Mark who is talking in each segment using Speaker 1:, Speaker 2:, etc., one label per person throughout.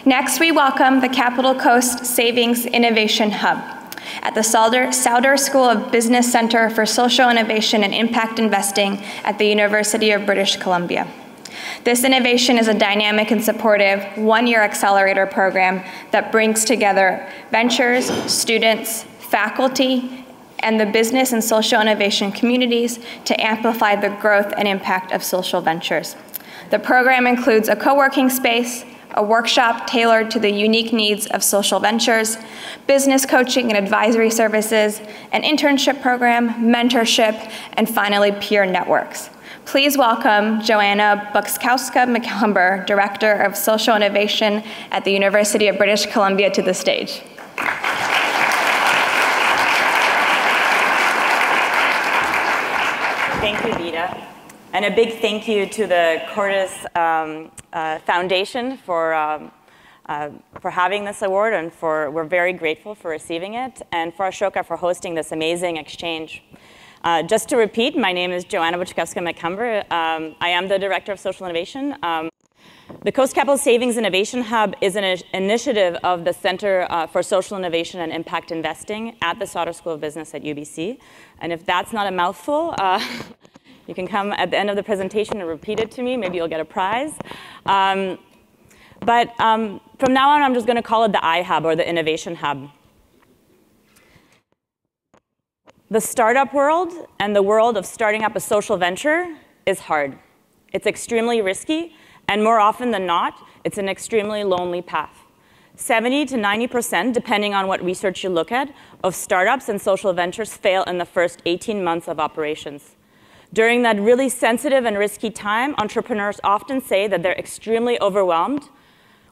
Speaker 1: Next, we welcome the Capital Coast Savings Innovation Hub at the Sauder School of Business Center for Social Innovation and Impact Investing at the University of British Columbia. This innovation is a dynamic and supportive one-year accelerator program that brings together ventures, students, faculty, and the business and social innovation communities to amplify the growth and impact of social ventures. The program includes a co-working space, a workshop tailored to the unique needs of social ventures, business coaching and advisory services, an internship program, mentorship, and finally, peer networks. Please welcome Joanna Bukskowska-McCumber, Director of Social Innovation at the University of British Columbia, to the stage.
Speaker 2: Thank you, Vida. And a big thank you to the Cordes Foundation for having this award, and we're very grateful for receiving it, and for Ashoka for hosting this amazing exchange. Just to repeat, my name is Joanna Bukskowska-McCumber. I am the Director of Social Innovation. The Coast Capital Savings Innovation Hub is an initiative of the Center for Social Innovation and Impact Investing at the Sauder School of Business at UBC. And if that's not a mouthful, you can come at the end of the presentation and repeat it to me. Maybe you'll get a prize. From now on, I'm just going to call it the iHub, or the Innovation Hub. The startup world and the world of starting up a social venture is hard. It's extremely risky, and more often than not, it's an extremely lonely path. 70 to 90%, depending on what research you look at, of startups and social ventures fail in the first 18 months of operations. During that really sensitive and risky time, entrepreneurs often say that they're extremely overwhelmed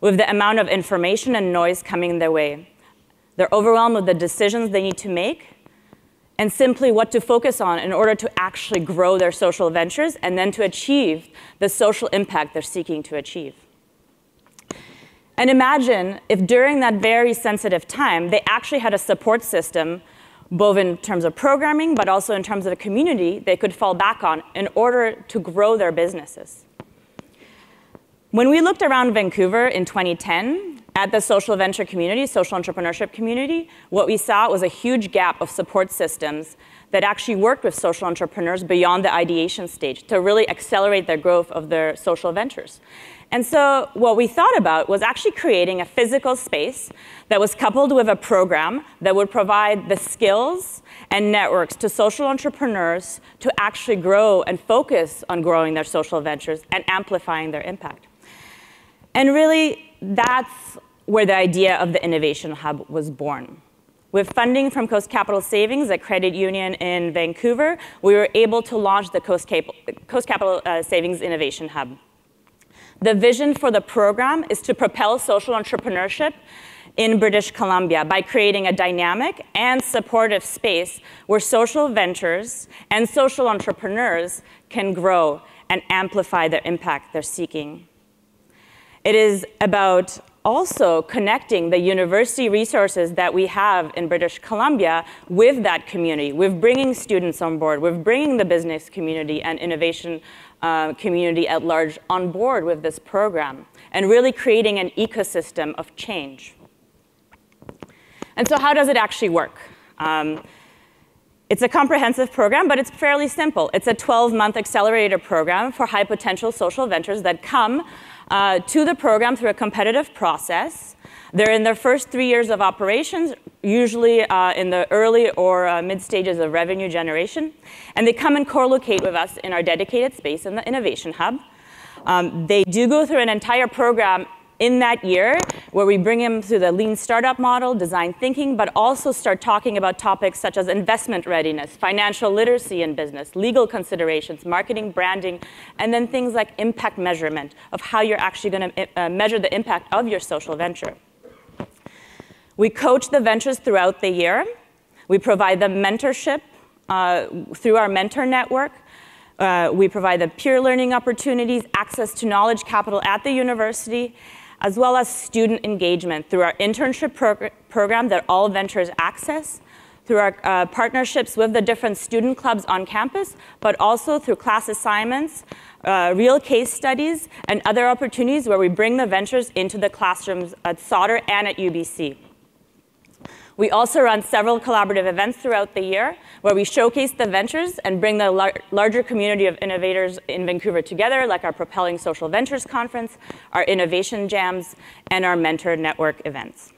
Speaker 2: with the amount of information and noise coming their way. They're overwhelmed with the decisions they need to make, and simply what to focus on in order to actually grow their social ventures and then to achieve the social impact they're seeking to achieve. And imagine if during that very sensitive time, they actually had a support system, both in terms of programming, but also in terms of a community they could fall back on in order to grow their businesses. When we looked around Vancouver in 2010, at the social venture community, social entrepreneurship community, what we saw was a huge gap of support systems that actually worked with social entrepreneurs beyond the ideation stage to really accelerate their growth of their social ventures. And so what we thought about was actually creating a physical space that was coupled with a program that would provide the skills and networks to social entrepreneurs to actually grow and focus on growing their social ventures and amplifying their impact. And really, that's where the idea of the Innovation Hub was born. With funding from Coast Capital Savings, a credit union in Vancouver, we were able to launch the Coast Capital Savings Innovation Hub. The vision for the program is to propel social entrepreneurship in British Columbia by creating a dynamic and supportive space where social ventures and social entrepreneurs can grow and amplify the impact they're seeking. It is about also connecting the university resources that we have in British Columbia with that community, with bringing students on board, with bringing the business community and innovation community at large on board with this program, and really creating an ecosystem of change. And so how does it actually work? It's a comprehensive program, but it's fairly simple. It's a 12-month accelerator program for high-potential social ventures that come to the program through a competitive process. They're in their first 3 years of operations, usually in the early or mid stages of revenue generation. And they come and co-locate with us in our dedicated space in the Innovation Hub. They do go through an entire program in that year where we bring them through the lean startup model, design thinking, but also start talking about topics such as investment readiness, financial literacy in business, legal considerations, marketing, branding, and then things like impact measurement of how you're actually going to measure the impact of your social venture. We coach the ventures throughout the year. We provide them mentorship through our mentor network. We provide them peer learning opportunities, access to knowledge capital at the university, as well as student engagement through our internship program that all ventures access, through our partnerships with the different student clubs on campus, but also through class assignments, real case studies, and other opportunities where we bring the ventures into the classrooms at Sauder and at UBC. We also run several collaborative events throughout the year where we showcase the ventures and bring the larger community of innovators in Vancouver together, like our Propelling Social Ventures Conference, our Innovation Jams, and our Mentor Network events.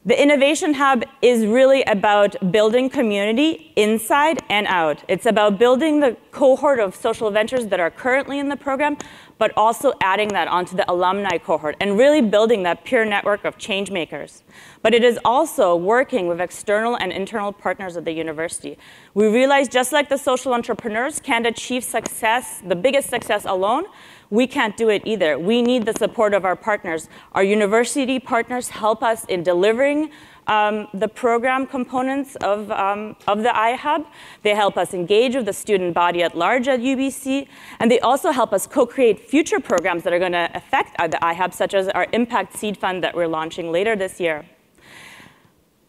Speaker 2: The Innovation Hub is really about building community inside and out. It's about building the cohort of social ventures that are currently in the program, but also adding that onto the alumni cohort and really building that peer network of change makers. But it is also working with external and internal partners at the university. We realize just like the social entrepreneurs can't achieve success, the biggest success alone, we can't do it either. We need the support of our partners. Our university partners help us in delivering the program components of the iHub. They help us engage with the student body at large at UBC. And they also help us co-create future programs that are going to affect the iHub, such as our Impact Seed Fund that we're launching later this year.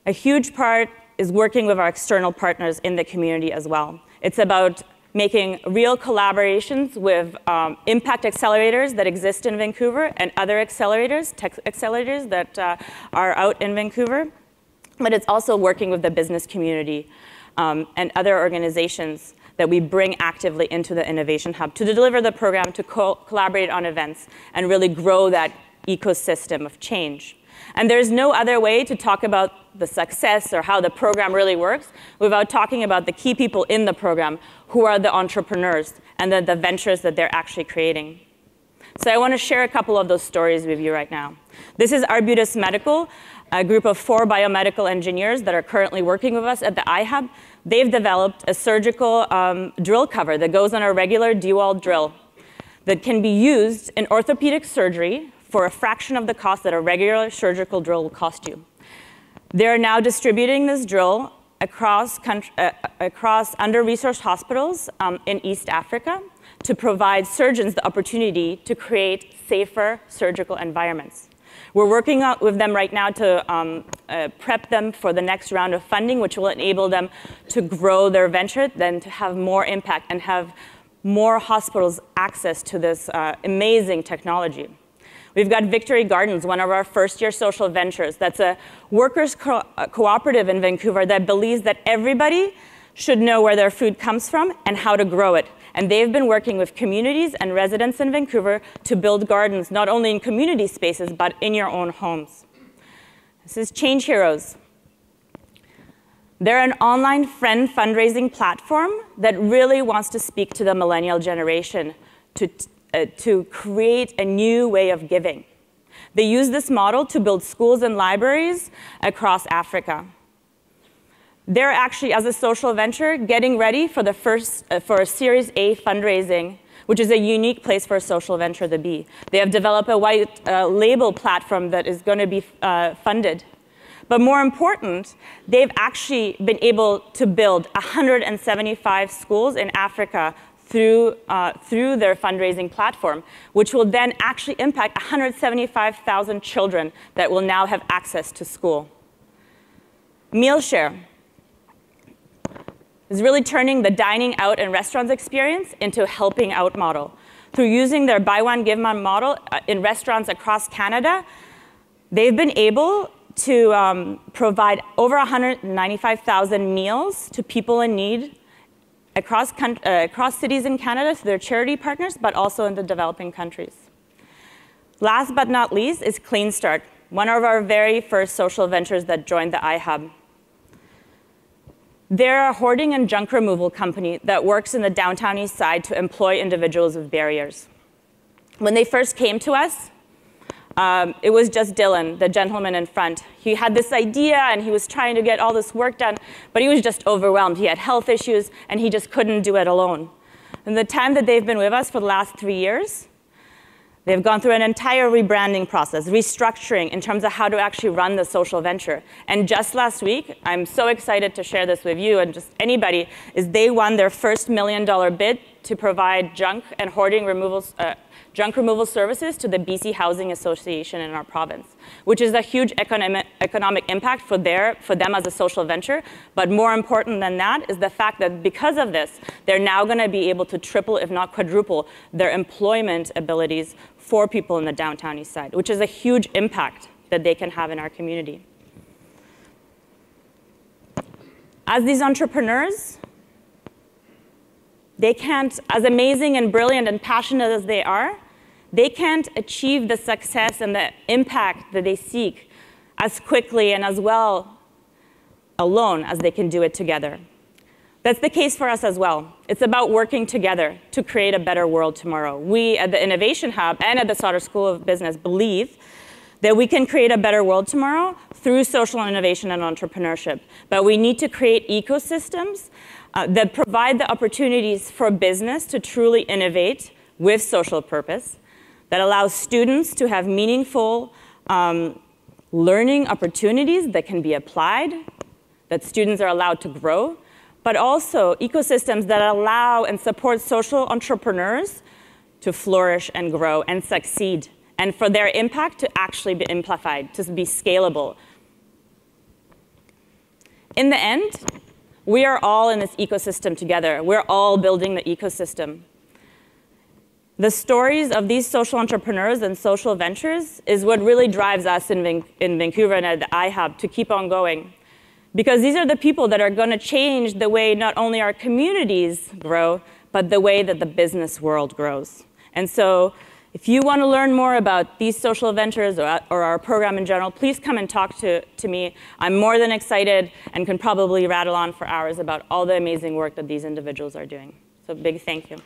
Speaker 2: A huge part is working with our external partners in the community as well. It's about making real collaborations with impact accelerators that exist in Vancouver and other accelerators, tech accelerators that are out in Vancouver. But it's also working with the business community and other organizations that we bring actively into the Innovation Hub to deliver the program, to collaborate on events, and really grow that ecosystem of change. And there's no other way to talk about the success or how the program really works without talking about the key people in the program, who are the entrepreneurs and the ventures that they're actually creating. So I want to share a couple of those stories with you right now. This is Arbutus Medical, a group of 4 biomedical engineers that are currently working with us at the iHub. They've developed a surgical drill cover that goes on a regular DeWalt drill that can be used in orthopedic surgery for a fraction of the cost that a regular surgical drill will cost you. They're now distributing this drill across under-resourced hospitals in East Africa to provide surgeons the opportunity to create safer surgical environments. We're working with them right now to prep them for the next round of funding, which will enable them to grow their venture, then to have more impact and have more hospitals access to this amazing technology. We've got Victory Gardens, one of our first-year social ventures. That's a workers' cooperative in Vancouver that believes that everybody should know where their food comes from and how to grow it. And they've been working with communities and residents in Vancouver to build gardens, not only in community spaces, but in your own homes. This is Change Heroes. They're an online friend fundraising platform that really wants to speak to the millennial generation to create a new way of giving. They use this model to build schools and libraries across Africa. They're actually, as a social venture, getting ready for a Series A fundraising, which is a unique place for a social venture to be. They have developed a white label platform that is going to be funded. But more important, they've actually been able to build 175 schools in Africa through their fundraising platform, which will then actually impact 175,000 children that will now have access to school. Mealshare is really turning the dining out and restaurants experience into a helping out model. Through using their buy one, give one model in restaurants across Canada, they've been able to provide over 195,000 meals to people in need across cities in Canada through their charity partners, but also in the developing countries. Last but not least is Clean Start, one of our very first social ventures that joined the iHub. They're a hoarding and junk removal company that works in the downtown east side to employ individuals with barriers. When they first came to us, it was just Dylan, the gentleman in front. He had this idea, and he was trying to get all this work done, but he was just overwhelmed. He had health issues, and he just couldn't do it alone. In the time that they've been with us for the last 3 years, they've gone through an entire rebranding process, restructuring in terms of how to actually run the social venture. And just last week, I'm so excited to share this with you and just anybody, is they won their first $1 million bid to provide junk and hoarding junk removal services to the BC Housing Association in our province, which is a huge economic impact for them as a social venture. But more important than that is the fact that because of this, they're now going to be able to triple, if not quadruple, their employment abilities for people in the downtown east side, which is a huge impact that they can have in our community. As these entrepreneurs, they can't, as amazing and brilliant and passionate as they are, they can't achieve the success and the impact that they seek as quickly and as well alone as they can do it together. That's the case for us as well. It's about working together to create a better world tomorrow. We at the Innovation Hub and at the Sauder School of Business believe that we can create a better world tomorrow through social innovation and entrepreneurship. But we need to create ecosystems that provide the opportunities for business to truly innovate with social purpose, that allows students to have meaningful learning opportunities that can be applied, that students are allowed to grow, but also ecosystems that allow and support social entrepreneurs to flourish and grow and succeed, and for their impact to actually be amplified, to be scalable. In the end, we are all in this ecosystem together. We're all building the ecosystem. The stories of these social entrepreneurs and social ventures is what really drives us in Vancouver and at the iHub to keep on going. Because these are the people that are going to change the way not only our communities grow, but the way that the business world grows. And so if you want to learn more about these social ventures or our program in general, please come and talk to me. I'm more than excited and can probably rattle on for hours about all the amazing work that these individuals are doing. So big thank you.